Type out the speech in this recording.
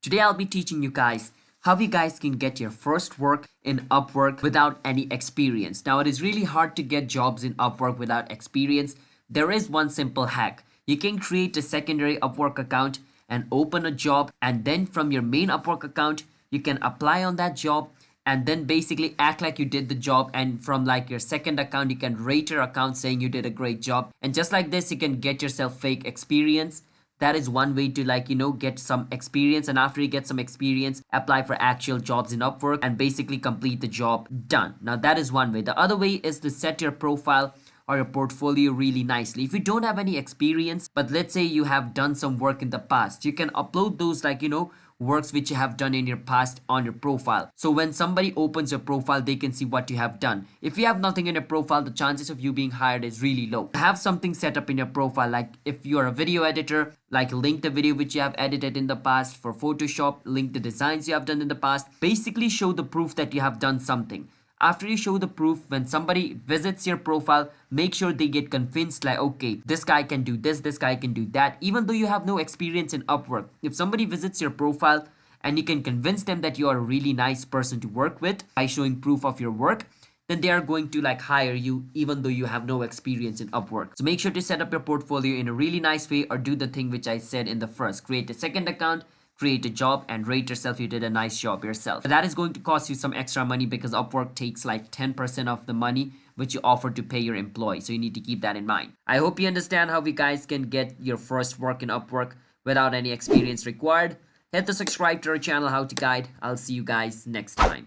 Today I'll be teaching you guys how you guys can get your first work in Upwork without any experience. Now it is really hard to get jobs in Upwork without experience. There is one simple hack. You can create a secondary Upwork account and open a job, and then from your main Upwork account you can apply on that job and then basically act like you did the job, and from like your second account you can rate your account saying you did a great job, and just like this you can get yourself fake experience. That is one way to get some experience, and after you get some experience apply for actual jobs in Upwork and basically complete the job. Done. Now that is one way. The other way is to set your profile or your portfolio really nicely. If you don't have any experience, but let's say you have done some work in the past, you can upload those works which you have done in your past on your profile. So when somebody opens your profile, they can see what you have done. If you have nothing in your profile, the chances of you being hired is really low. Have something set up in your profile, like if you are a video editor, like link the video which you have edited in the past. For Photoshop, link the designs you have done in the past. Basically show the proof that you have done something. After you show the proof, when somebody visits your profile, make sure they get convinced like, okay, this guy can do this guy can do that, even though you have no experience in Upwork. If somebody visits your profile and you can convince them that you are a really nice person to work with by showing proof of your work, then they are going to hire you even though you have no experience in Upwork. So make sure to set up your portfolio in a really nice way, or do the thing which I said in the first. Create a second account, create a job, and rate yourself you did a nice job yourself. But that is going to cost you some extra money because Upwork takes like 10% of the money which you offer to pay your employee. So you need to keep that in mind. I hope you understand how you guys can get your first work in Upwork without any experience required. Hit the subscribe to our channel How to Guide. I'll see you guys next time.